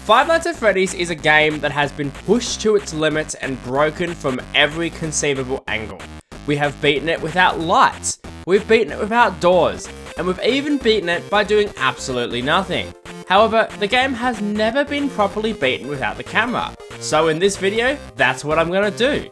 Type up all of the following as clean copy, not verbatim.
Five Nights at Freddy's is a game that has been pushed to its limits and broken from every conceivable angle. We have beaten it without lights, we've beaten it without doors, and we've even beaten it by doing absolutely nothing. However, the game has never been properly beaten without the camera. So in this video, that's what I'm gonna do.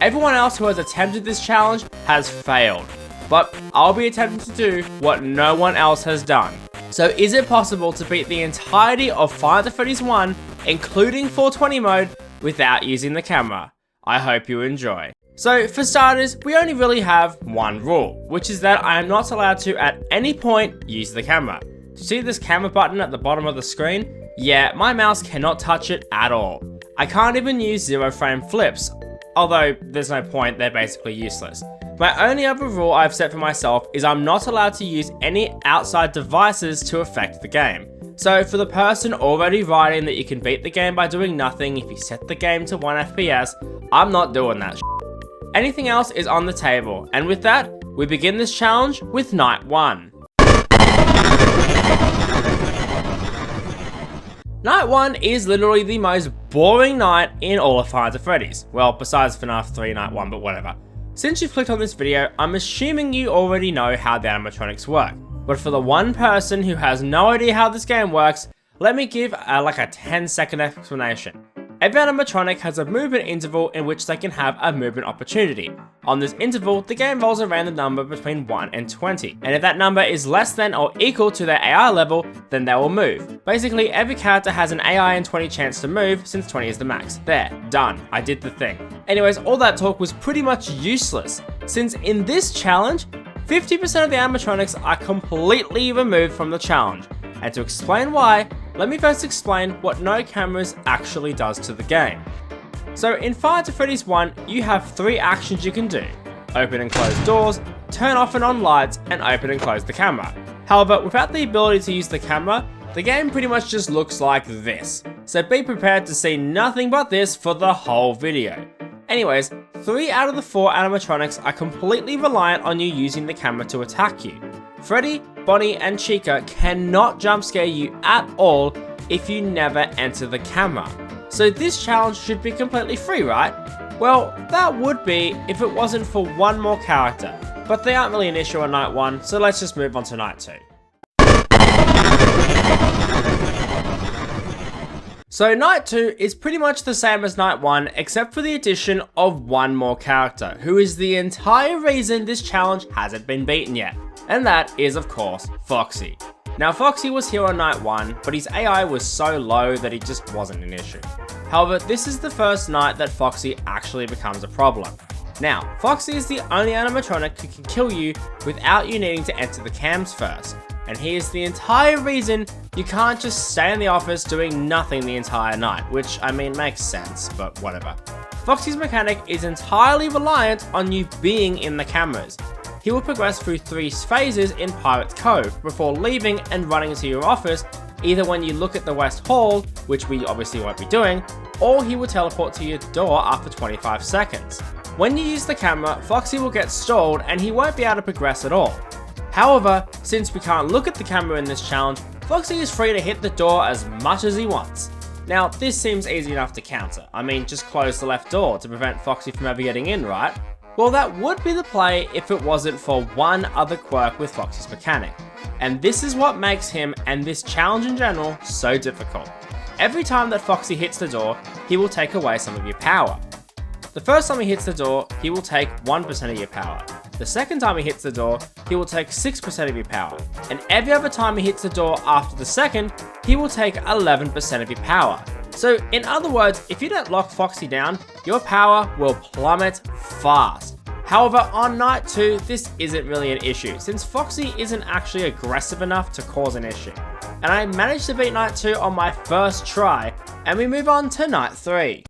Everyone else who has attempted this challenge has failed, but I'll be attempting to do what no one else has done. So is it possible to beat the entirety of Five Nights at Freddy's 1, including 420 mode, without using the camera? I hope you enjoy. So for starters, we only really have one rule, which is that I am not allowed to at any point use the camera. Do you see this camera button at the bottom of the screen? Yeah, my mouse cannot touch it at all. I can't even use 0-frame flips, although there's no point, they're basically useless. My only other rule I've set for myself is I'm not allowed to use any outside devices to affect the game. So for the person already writing that you can beat the game by doing nothing if you set the game to 1 FPS, I'm not doing that shit. Anything else is on the table, and with that, we begin this challenge with Night 1. Night 1 is literally the most boring night in all of Five Nights at Freddy's. Well, besides FNaF 3 Night 1, but whatever. Since you've clicked on this video, I'm assuming you already know how the animatronics work. But for the one person who has no idea how this game works, let me give like a 10-second explanation. Every animatronic has a movement interval in which they can have a movement opportunity. On this interval, the game rolls a random number between 1 and 20, and if that number is less than or equal to their AI level, then they will move. Basically, every character has an AI and 20 chance to move, since 20 is the max. There, done, I did the thing. Anyways, all that talk was pretty much useless, since in this challenge, 50% of the animatronics are completely removed from the challenge. And to explain why, let me first explain what no cameras actually does to the game. So in Five Nights at Freddy's 1, you have 3 actions you can do. Open and close doors, turn off and on lights, and open and close the camera. However, without the ability to use the camera, the game pretty much just looks like this. So be prepared to see nothing but this for the whole video. Anyways, 3 out of the 4 animatronics are completely reliant on you using the camera to attack you. Freddy, Bonnie, and Chica cannot jump scare you at all if you never enter the camera. So this challenge should be completely free, right? Well, that would be if it wasn't for one more character, but they aren't really an issue on Night 1, so let's just move on to Night 2. So Night 2 is pretty much the same as Night 1 except for the addition of one more character, who is the entire reason this challenge hasn't been beaten yet. And that is of course Foxy. Now Foxy was here on Night 1, but his AI was so low that he just wasn't an issue. However, this is the first night that Foxy actually becomes a problem. Now, Foxy is the only animatronic who can kill you without you needing to enter the cams first. And he is the entire reason you can't just stay in the office doing nothing the entire night, which I mean makes sense, but whatever. Foxy's mechanic is entirely reliant on you being in the cameras. He will progress through 3 phases in Pirate's Cove before leaving and running into your office, either when you look at the West Hall, which we obviously won't be doing, or he will teleport to your door after 25 seconds. When you use the camera, Foxy will get stalled and he won't be able to progress at all. However, since we can't look at the camera in this challenge, Foxy is free to hit the door as much as he wants. Now, this seems easy enough to counter. I mean, just close the left door to prevent Foxy from ever getting in, right? Well, that would be the play if it wasn't for one other quirk with Foxy's mechanic. And this is what makes him, and this challenge in general, so difficult. Every time that Foxy hits the door, he will take away some of your power. The first time he hits the door, he will take 1% of your power. The second time he hits the door, he will take 6% of your power. And every other time he hits the door after the second, he will take 11% of your power. So in other words, if you don't lock Foxy down, your power will plummet fast. However, on Night 2, this isn't really an issue, since Foxy isn't actually aggressive enough to cause an issue. And I managed to beat Night 2 on my first try, and we move on to Night 3.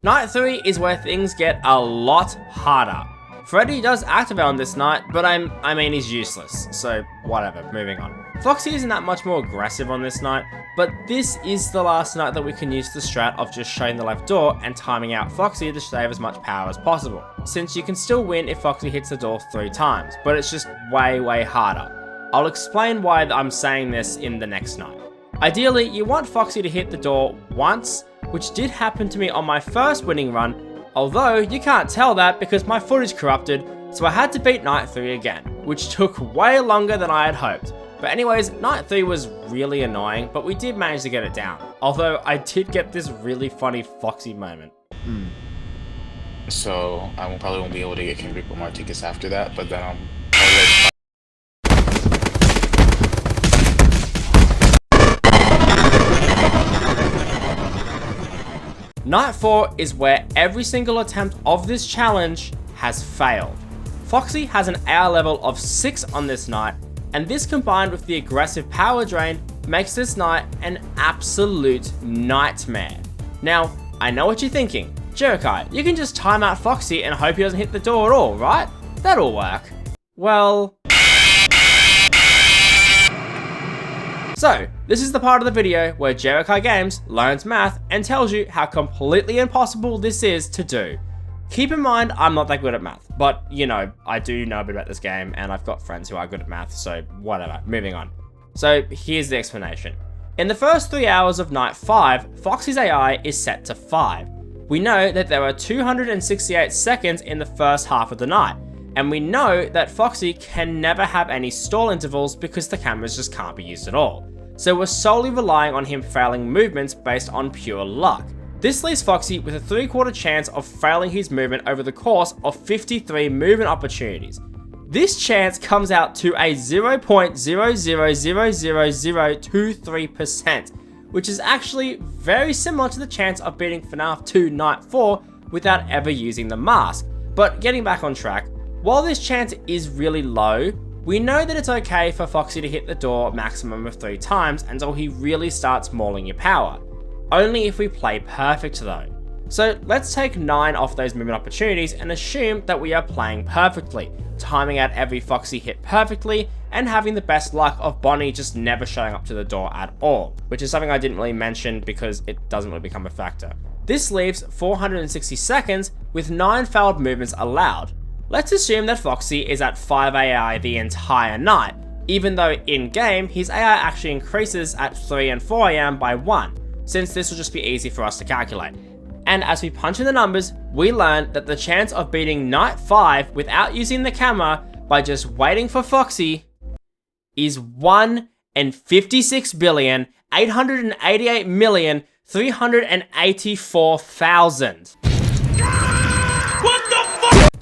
Night 3 is where things get a lot harder. Freddy does activate on this night, but I mean he's useless, so whatever, moving on. Foxy isn't that much more aggressive on this night, but this is the last night that we can use the strat of just showing the left door and timing out Foxy to save as much power as possible, since you can still win if Foxy hits the door 3 times, but it's just way harder. I'll explain why I'm saying this in the next night. Ideally, you want Foxy to hit the door once, which did happen to me on my first winning run, although you can't tell that because my footage corrupted, so I had to beat night 3 again, which took way longer than I had hoped. But anyways, night 3 was really annoying, but we did manage to get it down, although I did get this really funny Foxy moment. So I probably won't be able to get Kendrick Lamar tickets after that, but then Night 4 is where every single attempt of this challenge has failed. Foxy has an AR level of 6 on this night, and this combined with the aggressive power drain makes this night an absolute nightmare. Now, I know what you're thinking. Jerikai, you can just time out Foxy and hope he doesn't hit the door at all, right? That'll work. Well... So, this is the part of the video where jerakaigamez learns math and tells you how completely impossible this is to do. Keep in mind, I'm not that good at math, but you know, I do know a bit about this game and I've got friends who are good at math, so whatever, moving on. So here's the explanation. In the first 3 hours of night 5, Foxy's AI is set to 5. We know that there are 268 seconds in the first half of the night, and we know that Foxy can never have any stall intervals because the cameras just can't be used at all. So we're solely relying on him failing movements based on pure luck. This leaves Foxy with a 3/4 chance of failing his movement over the course of 53 movement opportunities. This chance comes out to a 0.0000023%, which is actually very similar to the chance of beating FNaF 2 Night 4 without ever using the mask. But getting back on track, while this chance is really low, we know that it's okay for Foxy to hit the door maximum of 3 times until he really starts mauling your power. Only if we play perfect though. So let's take 9 off those movement opportunities and assume that we are playing perfectly, timing out every Foxy hit perfectly and having the best luck of Bonnie just never showing up to the door at all, which is something I didn't really mention because it doesn't really become a factor. This leaves 460 seconds with 9 failed movements allowed. Let's assume that Foxy is at 5 AI the entire night, even though in-game his AI actually increases at 3 and 4 AM by 1, since this will just be easy for us to calculate. And as we punch in the numbers, we learn that the chance of beating night 5 without using the camera by just waiting for Foxy is 1 in 56,888,384,000.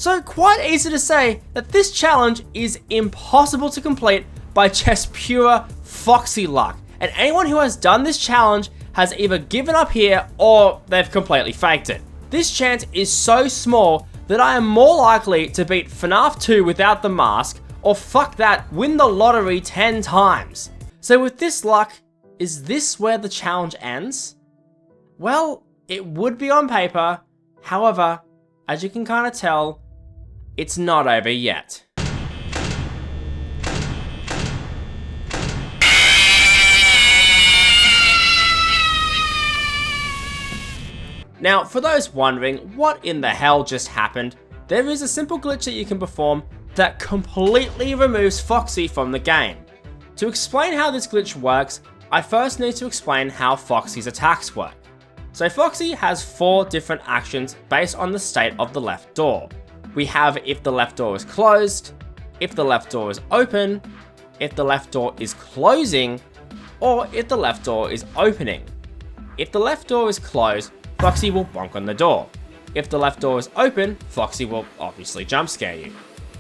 So quite easy to say that this challenge is impossible to complete by just pure Foxy luck. And anyone who has done this challenge has either given up here or they've completely faked it. This chance is so small that I am more likely to beat FNaF 2 without the mask, or fuck that, win the lottery 10 times. So with this luck, is this where the challenge ends? Well, it would be on paper. However, as you can kind of tell, it's not over yet. Now, for those wondering what in the hell just happened, there is a simple glitch that you can perform that completely removes Foxy from the game. To explain how this glitch works, I first need to explain how Foxy's attacks work. So Foxy has 4 different actions based on the state of the left door. We have if the left door is closed, if the left door is open, if the left door is closing, or if the left door is opening. If the left door is closed, Foxy will bonk on the door. If the left door is open, Foxy will obviously jump scare you.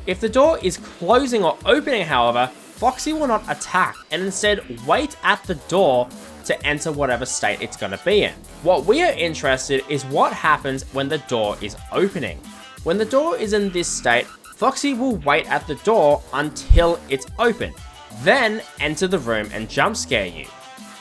If the door is closing or opening, however, Foxy will not attack and instead wait at the door to enter whatever state it's going to be in. What we are interested in is what happens when the door is opening. When the door is in this state, Foxy will wait at the door until it's open, then enter the room and jump scare you.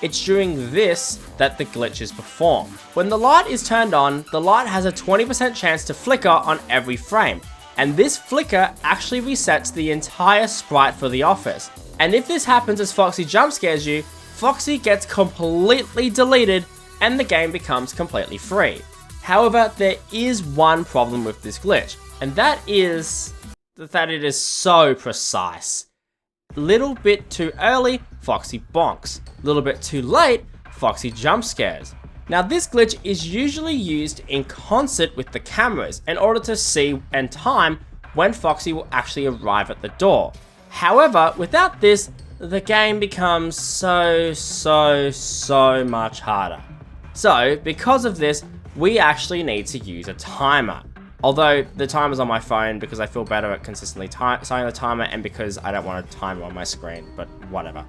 It's during this that the glitch is performed. When the light is turned on, the light has a 20% chance to flicker on every frame, and this flicker actually resets the entire sprite for the office. And if this happens as Foxy jump scares you, Foxy gets completely deleted and the game becomes completely free. However, there is one problem with this glitch, and that is that it is so precise. little bit too early, Foxy bonks. Little bit too late, Foxy jump scares. Now this glitch is usually used in concert with the cameras in order to see and time when Foxy will actually arrive at the door. However, without this, the game becomes so much harder. So, because of this, we actually need to use a timer. Although, the timer's on my phone because I feel better at consistently setting the timer and because I don't want a timer on my screen, but whatever.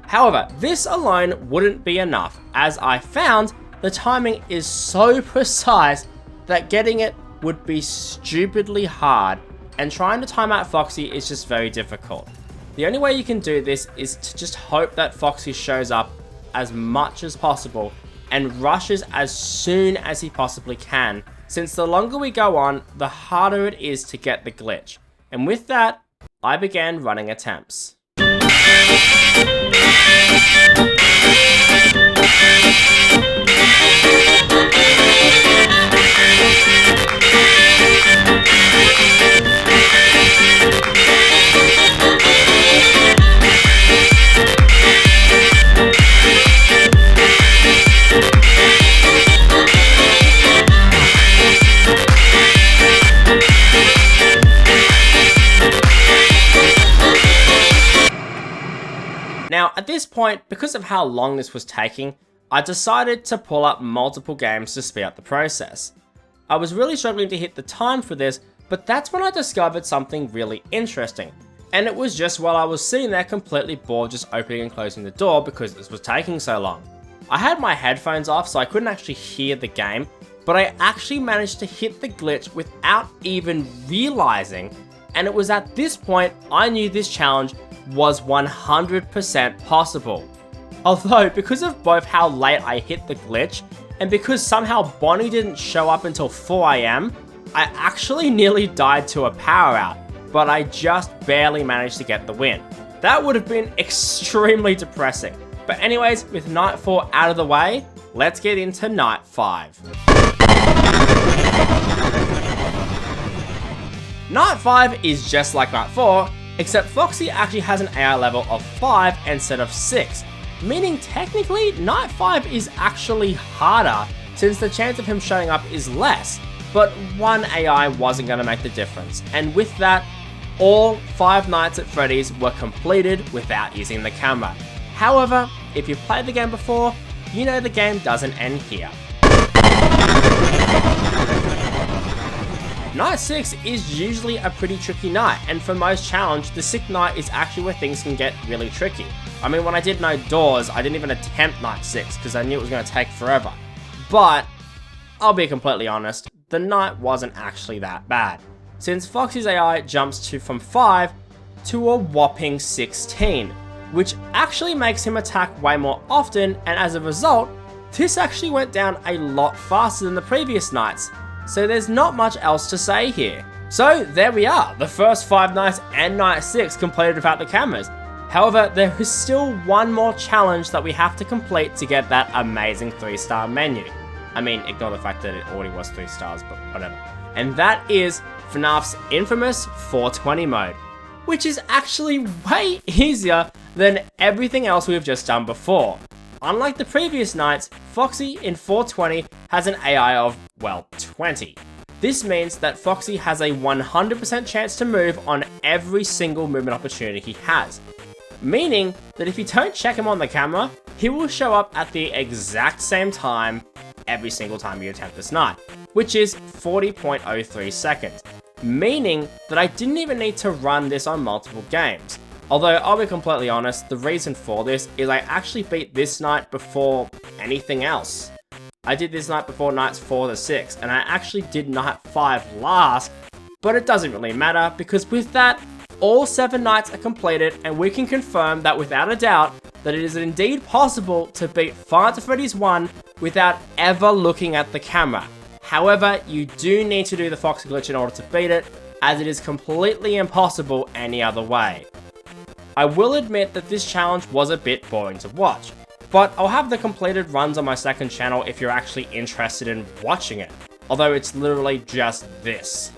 However, this alone wouldn't be enough, as I found the timing is so precise that getting it would be stupidly hard, and trying to time out Foxy is just very difficult. The only way you can do this is to just hope that Foxy shows up as much as possible and rushes as soon as he possibly can, since the longer we go on, the harder it is to get the glitch. And with that, I began running attempts. Now, at this point, because of how long this was taking, I decided to pull up multiple games to speed up the process. I was really struggling to hit the time for this, but that's when I discovered something really interesting. And it was just while I was sitting there completely bored just opening and closing the door because this was taking so long. I had my headphones off so I couldn't actually hear the game, but I actually managed to hit the glitch without even realizing, and it was at this point I knew this challenge was 100% possible. Although, because of both how late I hit the glitch, and because somehow Bonnie didn't show up until 4 AM, I actually nearly died to a power out, but I just barely managed to get the win. That would have been extremely depressing. But anyways, with night 4 out of the way, let's get into night 5. Night 5 is just like night 4, except Foxy actually has an AI level of 5 instead of 6, meaning technically night 5 is actually harder since the chance of him showing up is less, but one AI wasn't going to make the difference, and with that, all 5 nights at Freddy's were completed without using the camera. However, if you've played the game before, you know the game doesn't end here. Night 6 is usually a pretty tricky night, and for most challenge, the 6th night is actually where things can get really tricky. I mean, when I did no doors, I didn't even attempt night 6 because I knew it was going to take forever. But, I'll be completely honest, the night wasn't actually that bad, since Foxy's AI jumps from 5 to a whopping 16, which actually makes him attack way more often, and as a result, this actually went down a lot faster than the previous nights. So there's not much else to say here. So there we are, the first 5 nights and night 6 completed without the cameras. However, there is still one more challenge that we have to complete to get that amazing 3-star menu. I mean, ignore the fact that it already was 3 stars, but whatever. And that is FNaF's infamous 420 mode, which is actually way easier than everything else we've just done before. Unlike the previous nights, Foxy in 420 has an AI of, well, 20. This means that Foxy has a 100% chance to move on every single movement opportunity he has. Meaning that if you don't check him on the camera, he will show up at the exact same time every single time you attempt this night, which is 40.03 seconds. Meaning that I didn't even need to run this on multiple games. Although, I'll be completely honest, the reason for this is I actually beat this night before anything else. I did this night before nights 4 to 6, and I actually did night 5 last, but it doesn't really matter, because with that, all 7 nights are completed, and we can confirm that without a doubt, that it is indeed possible to beat Five Nights at Freddy's 1 without ever looking at the camera. However, you do need to do the Foxy glitch in order to beat it, as it is completely impossible any other way. I will admit that this challenge was a bit boring to watch, but I'll have the completed runs on my second channel if you're actually interested in watching it, although it's literally just this.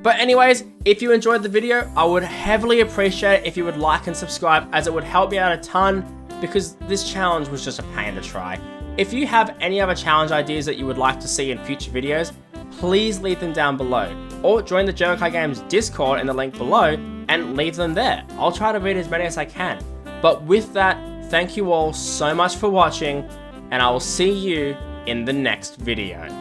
But anyways, if you enjoyed the video, I would heavily appreciate it if you would like and subscribe, as it would help me out a ton, because this challenge was just a pain to try. If you have any other challenge ideas that you would like to see in future videos, please leave them down below, or join the jerakaigamez Discord in the link below and leave them there. I'll try to read as many as I can. But with that, thank you all so much for watching, and I will see you in the next video.